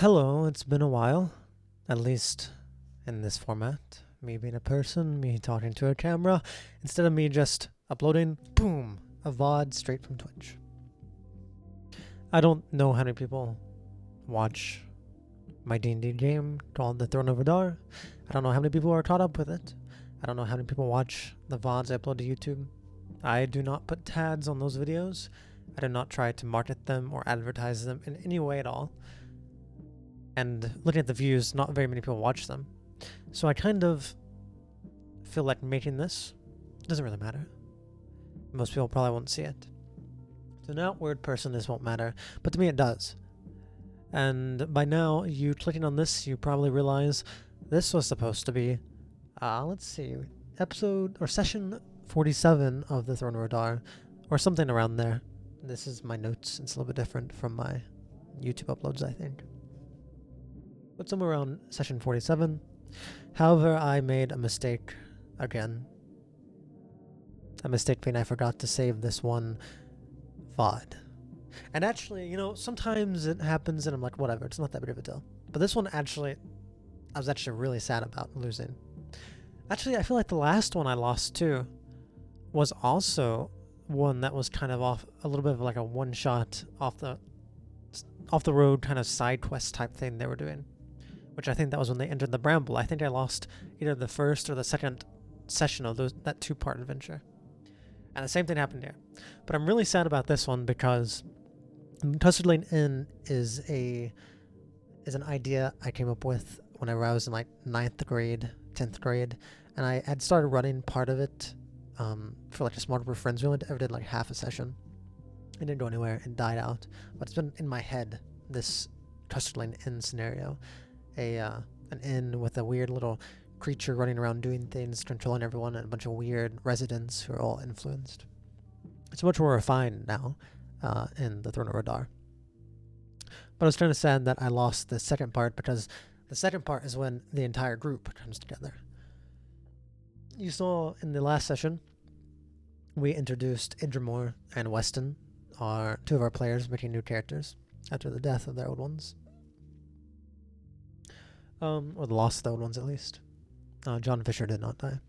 Hello, it's been a while, at least in this format. Me being a person, me talking to a camera, instead of me just uploading, boom, a VOD straight from Twitch. I don't know how many people watch my D&D game called The Throne of Rihdar. I don't know how many people are caught up with it. I don't know how many people watch the VODs I upload to YouTube. I do not put tags on those videos. I do not try to market them or advertise them in any way at all. And looking at the views, not very many people watch them. So I kind of feel like making this doesn't really matter. Most people probably won't see it. To an outward person, this won't matter, but to me it does. And by now, you clicking on this, you probably realize this was supposed to be, let's see, episode or session 47 of the Throne of Rihdar, or something around there. This is my notes. It's a little bit different from my YouTube uploads, I think. But somewhere around session 47. However, I made a mistake again. A mistake being I forgot to save this one VOD. And actually, you know, sometimes it happens and I'm like, whatever, it's not that big of a deal. But this one actually, I was actually really sad about losing. Actually, I feel like the last one I lost too was also one that was kind of off, a little bit of like a one-shot off the road kind of side quest type thing they were doing. Which I think that was when they entered the Bramble. I think I lost either the first or the second session of that two-part adventure. And the same thing happened here. But I'm really sad about this one because Tussardling Inn is an idea I came up with whenever I was in like 9th grade, 10th grade. And I had started running part of it for like a small group of friends. We only ever did like half a session. It didn't go anywhere and died out. But it's been in my head, this Tussardling Inn scenario. An inn with a weird little creature running around doing things, controlling everyone, and a bunch of weird residents who are all influenced. It's much more refined now in the Throne of Rihdar. But I was kind of sad that I lost the second part because the second part is when the entire group comes together. You saw in the last session, we introduced Idramore and Weston, two of our players making new characters after the death of their old ones. Or the lost of the old ones at least. John Fisher did not die.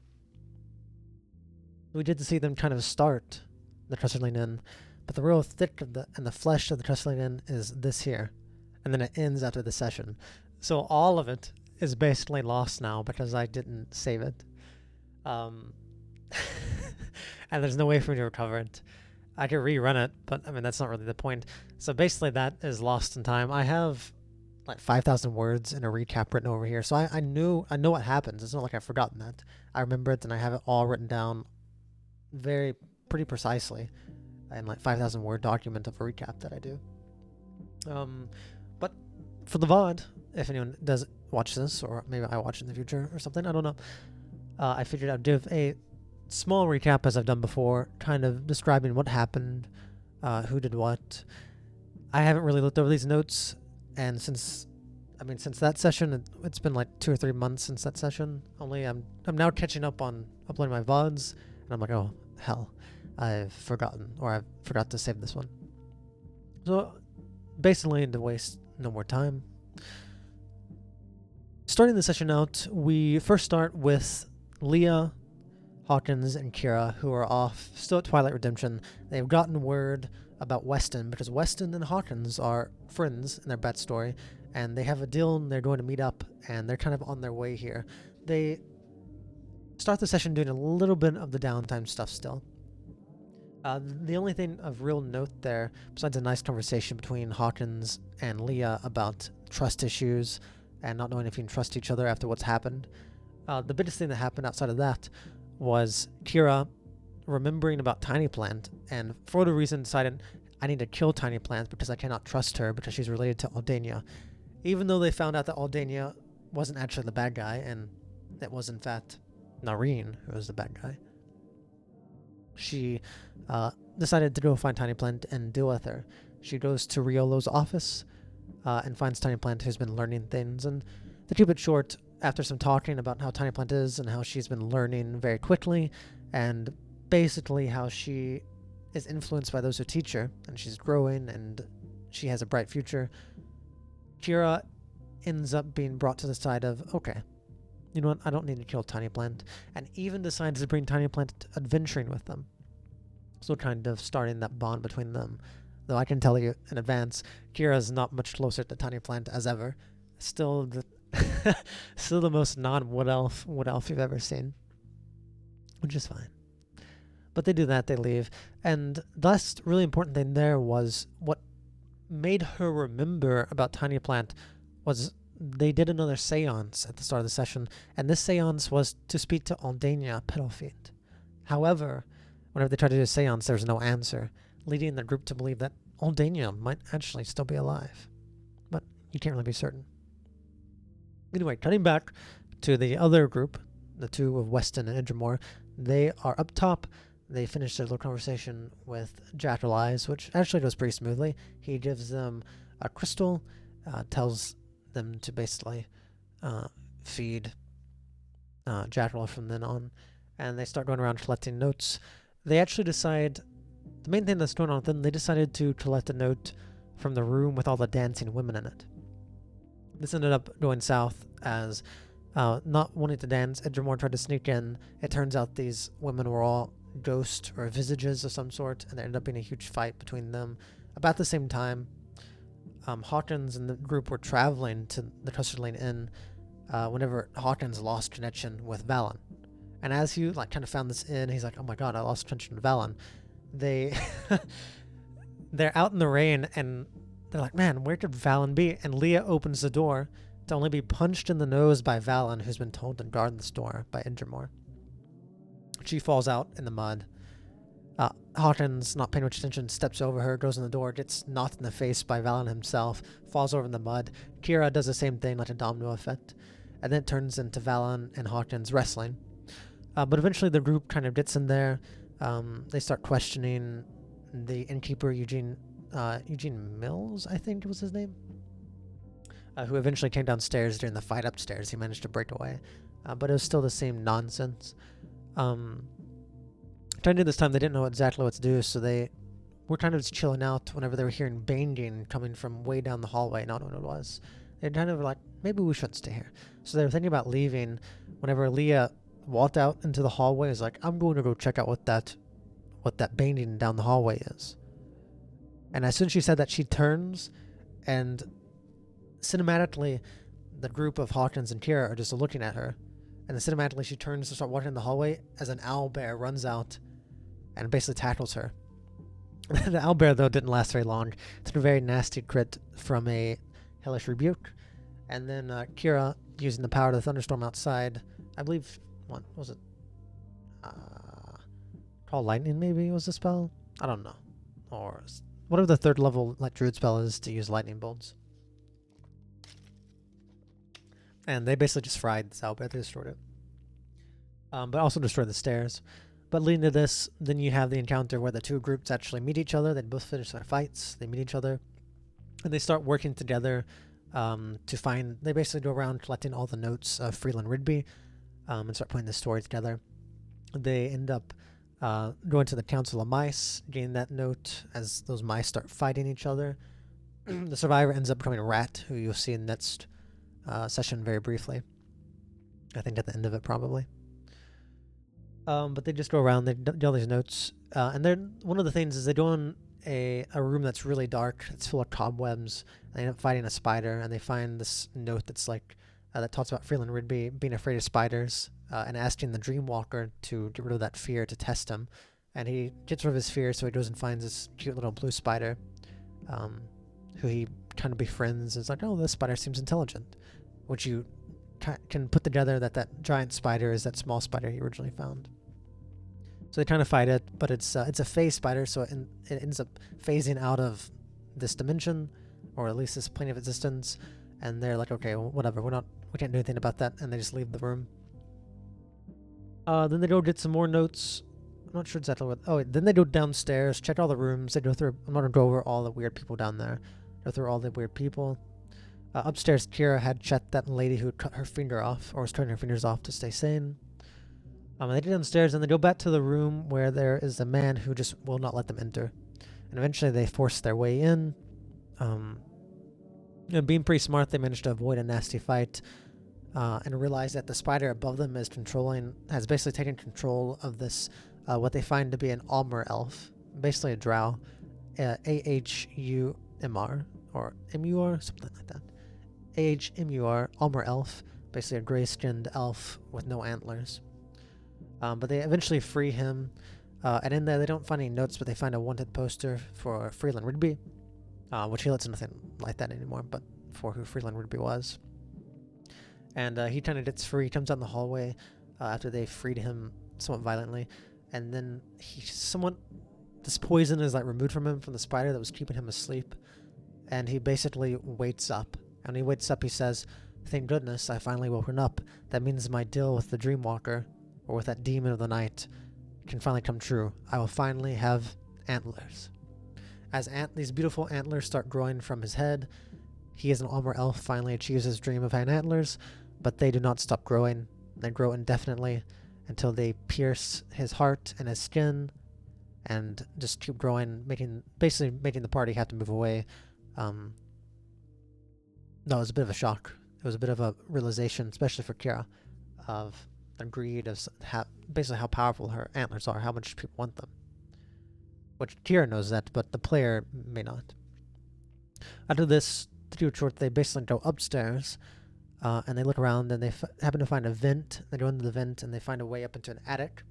We did see them kind of start the Tussardling Inn, but the real thick of the flesh of the Tussardling Inn is this here, and then it ends after the session. So all of it is basically lost now because I didn't save it. And there's no way for me to recover it. I could rerun it, but I mean that's not really the point. So basically that is lost in time. I have like 5,000 words in a recap written over here, so I know what happens. It's not like I've forgotten that. I remember it, and I have it all written down pretty precisely in like 5,000 word document of a recap that I do. But for the VOD, if anyone does watch this, or maybe I watch it in the future or something, I don't know, I figured I'd give a small recap as I've done before, kind of describing what happened, who did what. I haven't really looked over these notes. And since that session, it's been like 2 or 3 months since that session. I'm now catching up on uploading my VODs, and I'm like, oh hell, I forgot to save this one. So basically, to waste no more time, starting the session out, we first start with Leah, Hawkins, and Kira, who are off still at Twilight Redemption. They've gotten word about Weston because Weston and Hawkins are friends in their backstory, and they have a deal and they're going to meet up, and they're kind of on their way here. They start the session doing a little bit of the downtime stuff still. The only thing of real note there, besides a nice conversation between Hawkins and Leah about trust issues and not knowing if you can trust each other after what's happened, the biggest thing that happened outside of that was Kira remembering about Tiny Plant, and for whatever reason decided I need to kill Tiny Plant because I cannot trust her because she's related to Aldania. Even though they found out that Aldania wasn't actually the bad guy, and it was in fact Nareen who was the bad guy, she decided to go find Tiny Plant and deal with her. She goes to Riolo's office and finds Tiny Plant, who's been learning things, and to keep it short, after some talking about how Tiny Plant is and how she's been learning very quickly, and basically how she is influenced by those who teach her, and she's growing and she has a bright future, Kira ends up being brought to the side of, okay, you know what, I don't need to kill Tiny Plant, and even decides to bring Tiny Plant adventuring with them. So kind of starting that bond between them. Though I can tell you in advance, Kira's not much closer to Tiny Plant as ever. Still the still the most non-wood elf you've ever seen. Which is fine. But they do that, they leave. And the last really important thing there was what made her remember about Tiny Plant was they did another seance at the start of the session, and this seance was to speak to Aldania Pedalfeet. However, whenever they tried to do a seance, there was no answer, leading the group to believe that Aldania might actually still be alive. But you can't really be certain. Anyway, cutting back to the other group, the two of Weston and Idramore, they are up top. They finish their little conversation with Jackal Eyes, which actually goes pretty smoothly. He gives them a crystal, tells them to basically feed Jackal from then on, and they start going around collecting notes. They actually decide, the main thing that's going on with them, they decided to collect a note from the room with all the dancing women in it. This ended up going south as not wanting to dance, Idramore tried to sneak in. It turns out these women were all ghosts or visages of some sort, and there ended up being a huge fight between them. About the same time, Hawkins and the group were traveling to the Custard Lane Inn whenever Hawkins lost connection with Valen. And as he kind of found this inn, he's like, oh my god, I lost connection with Valen. They're out in the rain, and they're like, man, where could Valen be? And Leah opens the door to only be punched in the nose by Valen, who's been told to guard the store by Idramore. She falls out in the mud. Hawkins, not paying much attention, steps over her, goes in the door, gets knocked in the face by Valen himself, falls over in the mud. Kira does the same thing, like a domino effect. And then it turns into Valen and Hawkins wrestling. But eventually the group kind of gets in there. They start questioning the innkeeper, Eugene Mills, I think was his name, who eventually came downstairs during the fight upstairs. He managed to break away, but it was still the same nonsense. Trying to do this time, they didn't know exactly what to do, so they were kind of just chilling out whenever they were hearing banging coming from way down the hallway, not what it was. They're kind of like, maybe we should stay here. So they were thinking about leaving whenever Leah walked out into the hallway. Is like, I'm going to go check out what that banging down the hallway is. And as soon as she said that, she turns, and cinematically, the group of Hawkins and Kira are just looking at her. And then cinematically, she turns to start walking in the hallway as an owlbear runs out and basically tackles her. The owlbear, though, didn't last very long. It's a very nasty crit from a Hellish Rebuke. And then Kira, using the power of the thunderstorm outside, I believe, what was it? Call Lightning, maybe, was the spell? I don't know. Or whatever the third level druid spell is to use lightning bolts. And they basically just fried this owlbear. They destroyed it. But also destroyed the stairs. But leading to this, then you have the encounter where the two groups actually meet each other. They both finish their fights. They meet each other. And they start working together to find... They basically go around collecting all the notes of Freeland Rigby and start putting the story together. They end up going to the Council of Mice, getting that note as those mice start fighting each other. The survivor ends up becoming a rat, who you'll see in next session very briefly. I think at the end of it, probably. But they just go around, they do all these notes, and then one of the things is they go in a room that's really dark, it's full of cobwebs, and they end up fighting a spider, and they find this note that's that talks about Freeland Rigby being afraid of spiders, and asking the Dreamwalker to get rid of that fear to test him. And he gets rid of his fear, so he goes and finds this cute little blue spider, who he kind of befriends. It's like, oh, this spider seems intelligent, which you can put together that giant spider is that small spider he originally found. So they kind of fight it, but it's a phase spider, so it ends up phasing out of this dimension, or at least this plane of existence. And they're like, okay, well, whatever, we can't do anything about that, and they just leave the room. Then they go get some more notes. I'm not sure exactly what. Oh, then they go downstairs, check all the rooms. They go through. I'm not gonna go over all the weird people down there. Go through all the weird people. Upstairs, Kira had checked that lady who cut her finger off, or was cutting her fingers off to stay sane. They get downstairs, and they go back to the room where there is a man who just will not let them enter. And eventually they force their way in. And being pretty smart, they managed to avoid a nasty fight and realize that the spider above them has basically taken control of this, what they find to be an Almer elf, basically a drow, Ahumr, or Mur, something like that. Ahmur, Almer elf, basically a gray-skinned elf with no antlers. But they eventually free him, and in there they don't find any notes, but they find a wanted poster for Freeland Rigby, which he lets nothing like that anymore, but for who Freeland Rigby was. And he kind of gets free, comes out in the hallway after they freed him somewhat violently, and then this poison is like removed from him from the spider that was keeping him asleep, and he basically wakes up. And when he wakes up, he says, "Thank goodness I finally woken up. That means my deal with the Dreamwalker, or with that demon of the night, can finally come true. I will finally have antlers." As these beautiful antlers start growing from his head, he as an Almer elf finally achieves his dream of having antlers, but they do not stop growing. They grow indefinitely until they pierce his heart and his skin and just keep growing, basically making the party have to move away. No, it was a bit of a shock. It was a bit of a realization, especially for Kira, of the greed of basically how powerful her antlers are, how much people want them. Which Kira knows that, but the player may not. After this, to do it short, they basically go upstairs, and they look around, and they happen to find a vent. They go into the vent, and they find a way up into an attic.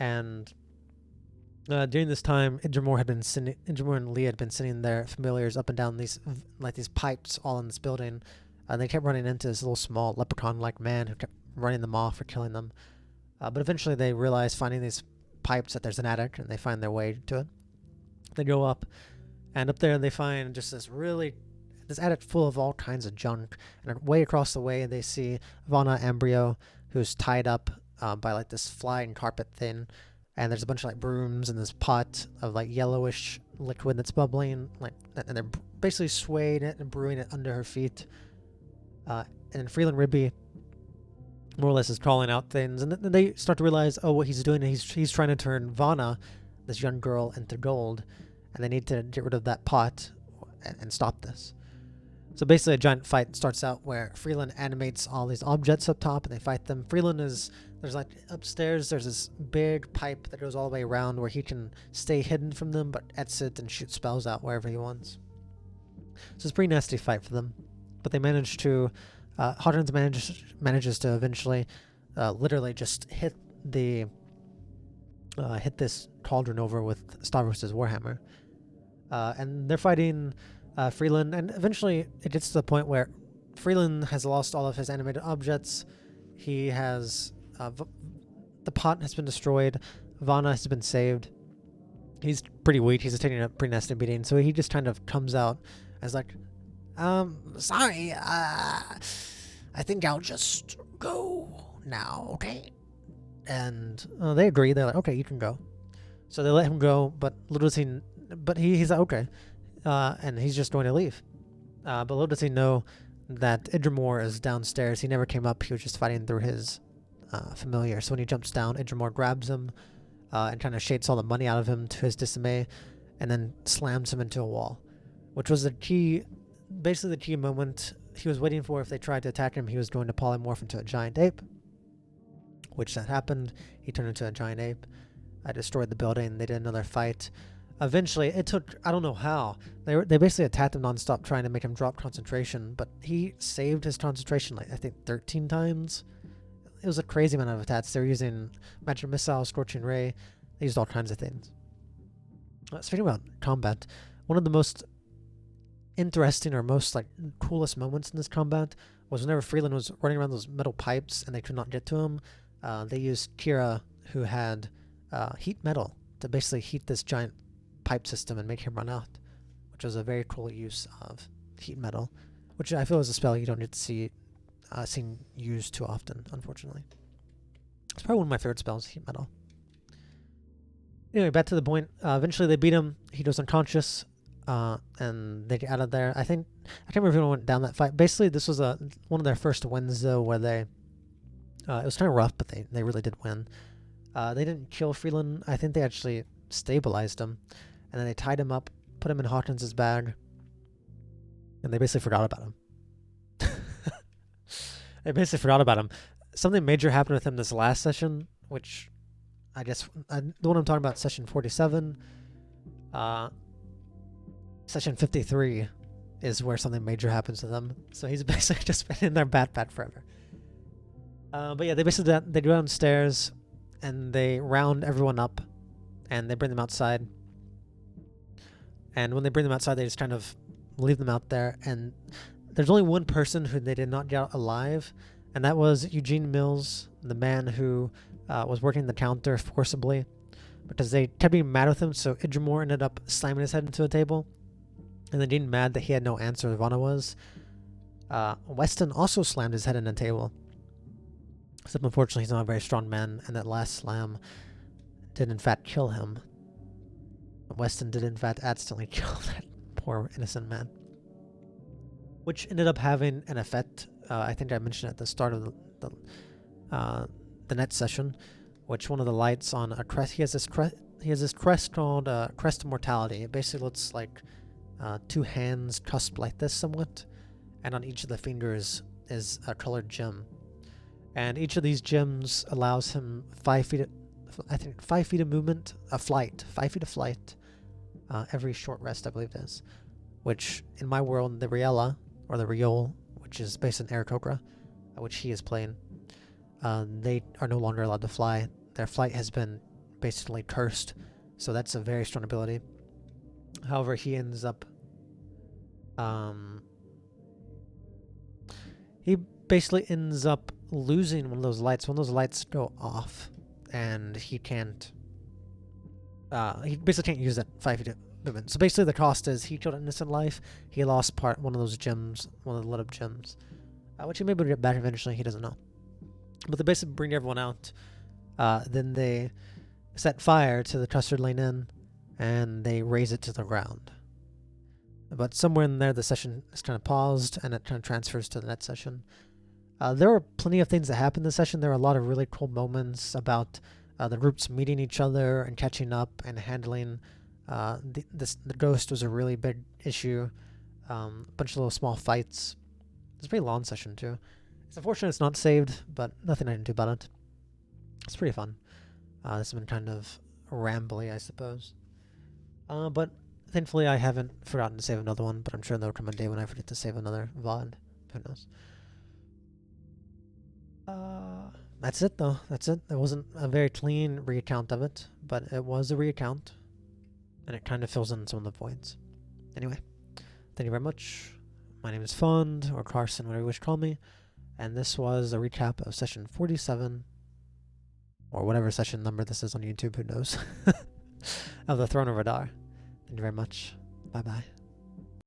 And during this time, Idramor and Lee had been sending their familiars up and down these pipes all in this building. And they kept running into this little small leprechaun-like man who kept running them off or killing them. But eventually they realize, finding these pipes, that there's an attic, and they find their way to it. They go up, and up there they find just this attic full of all kinds of junk. And way across the way they see Vana Ambrio, who's tied up by like this flying carpet thing. And there's a bunch of like brooms and this pot of like yellowish liquid that's bubbling, and they're basically swaying it and brewing it under her feet. And Freeland Rigby more or less is calling out things, and then they start to realize, oh, what he's doing, he's trying to turn Vana, this young girl, into gold, and they need to get rid of that pot and stop this. So basically a giant fight starts out where Freeland animates all these objects up top, and they fight them. There's like upstairs, there's this big pipe that goes all the way around where he can stay hidden from them, but exit and shoot spells out wherever he wants. So it's a pretty nasty fight for them. But they manage to, Hodgins manages to eventually literally just hit this cauldron over with Stavros' Warhammer. And they're fighting Freeland, and eventually it gets to the point where Freeland has lost all of his animated objects. He has the pot has been destroyed. Vana has been saved. He's pretty weak. He's taking a pretty nasty beating. So he just kind of comes out as like, sorry, I think I'll just go now, okay? And they agree. They're like, okay, you can go. So they let him go, but he's like, okay. And he's just going to leave. But little does he know that Idramor is downstairs. He never came up. He was just fighting through his familiar. So when he jumps down, Idramor grabs him and kind of shakes all the money out of him to his dismay, and then slams him into a wall, which was basically the key moment he was waiting for. If they tried to attack him, he was going to polymorph into a giant ape, which that happened. He turned into a giant ape. I destroyed the building. They did another fight. Eventually, it took, I don't know how, they basically attacked him nonstop, trying to make him drop concentration, but he saved his concentration like, I think, 13 times. It was a crazy amount of attacks. They were using magic missile, scorching ray. They used all kinds of things. Speaking about combat, one of the most interesting or most like coolest moments in this combat was whenever Freeland was running around those metal pipes and they could not get to him. They used Kira, who had heat metal, to basically heat this giant pipe system and make him run out, which was a very cool use of heat metal, which I feel is a spell you don't get to see seen used too often, unfortunately. It's probably one of my favorite spells, heat metal. Anyway, back to the point. Eventually they beat him. He goes unconscious, and they get out of there. I can't remember if anyone went down that fight. Basically, this was one of their first wins, though, where they, it was kind of rough, but they really did win. They didn't kill Freeland. I think they actually stabilized him, and then they tied him up, put him in Hawkins' bag, and they basically forgot about him. They basically forgot about him. Something major happened with him this last session, which the one I'm talking about, session 47. Session 53 is where something major happens to them. So he's basically just been in their bat forever. But yeah, they go downstairs and they round everyone up and they bring them outside. And when they bring them outside, they just kind of leave them out there. And there's only one person who they did not get out alive, and that was Eugene Mills, the man who was working the counter forcibly, because they kept being mad with him. So Idramore ended up slamming his head into a table, and then getting mad that he had no answer where Ivana was. Weston also slammed his head in a table. Except unfortunately he's not a very strong man, and that last slam did in fact kill him. Weston did in fact accidentally kill that poor innocent man. Which ended up having an effect, I think I mentioned at the start of the net session, which one of the lights on a crest, he has this crest called Crest Immortality. It basically looks like two hands cusped like this somewhat, and on each of the fingers is a colored gem. And each of these gems allows him 5 feet of movement, 5 feet of flight, every short rest, I believe it is. Which, in my world, the Riella, or the Riol, which is based in Aarakocra, which he is playing, they are no longer allowed to fly. Their flight has been basically cursed, so that's a very strong ability. However, he ends up... he basically ends up losing one of those lights. One of those lights go off, and he can't... he basically can't use that 5 feet of movement. So basically the cost is he killed an innocent life, he lost one of those gems, one of the lit up gems, which he may get back eventually, he doesn't know. But they basically bring everyone out, then they set fire to the custard lane inn, and they raise it to the ground. But somewhere in there the session is kind of paused, and it kind of transfers to the next session. There were plenty of things that happened this session. There were a lot of really cool moments about the groups meeting each other and catching up and handling. The ghost was a really big issue. A bunch of little small fights. It's a pretty long session too. It's unfortunate it's not saved, but nothing I can do about it. It's pretty fun. This has been kind of rambly, I suppose. But thankfully I haven't forgotten to save another one, but I'm sure there'll come a day when I forget to save another VOD. Who knows? That's it though. That's it. It wasn't a very clean recount of it, but it was a recount, and it kind of fills in some of the voids. Anyway, thank you very much. My name is Fond, or Carson, whatever you wish to call me, and this was a recap of session 47, or whatever session number this is on YouTube, who knows, of the Throne of Rihdar. Thank you very much. Bye-bye.